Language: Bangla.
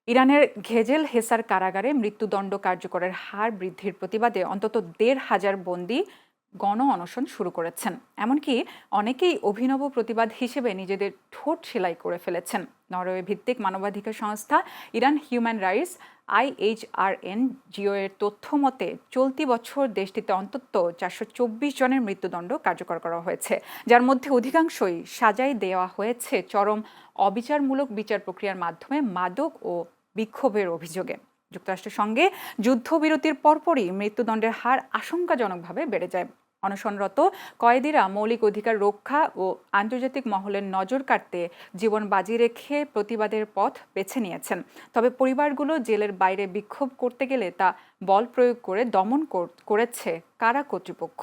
ইরানের ঘেজেল হেসার কারাগারে মৃত্যুদণ্ড কার্যকরের হার বৃদ্ধির প্রতিবাদে অন্তত ১৫০০ বন্দী গণ অনশন শুরু করেছেন। এমনকি অনেকেই অভিনব প্রতিবাদ হিসেবে নিজেদের ঠোঁট সেলাই করে ফেলেছেন। নরওয়ে ভিত্তিক মানবাধিকার সংস্থা ইরান হিউম্যান রাইটস IHRNGO এর তথ্য মতে চলতি বছর দেশটিতে অন্তত ৪২৪ জনের মৃত্যুদণ্ড কার্যকর করা হয়েছে, যার মধ্যে অধিকাংশই সাজাই দেওয়া হয়েছে চরম অবিচারমূলক বিচার প্রক্রিয়ার মাধ্যমে মাদক ও বিক্ষোভের অভিযোগে। যুক্তরাষ্ট্রের সঙ্গে যুদ্ধবিরতির পরপরই মৃত্যুদণ্ডের হার আশঙ্কাজনকভাবে বেড়ে যায়। অনশনরত কয়েদিরা মৌলিক অধিকার রক্ষা ও আন্তর্জাতিক মহলের নজর কাড়তে জীবন বাজি রেখে প্রতিবাদের পথ বেছে নিয়েছেন। তবে পরিবারগুলো জেলের বাইরে বিক্ষোভ করতে গেলে তা বল প্রয়োগ করে দমন করেছে কারা কর্তৃপক্ষ।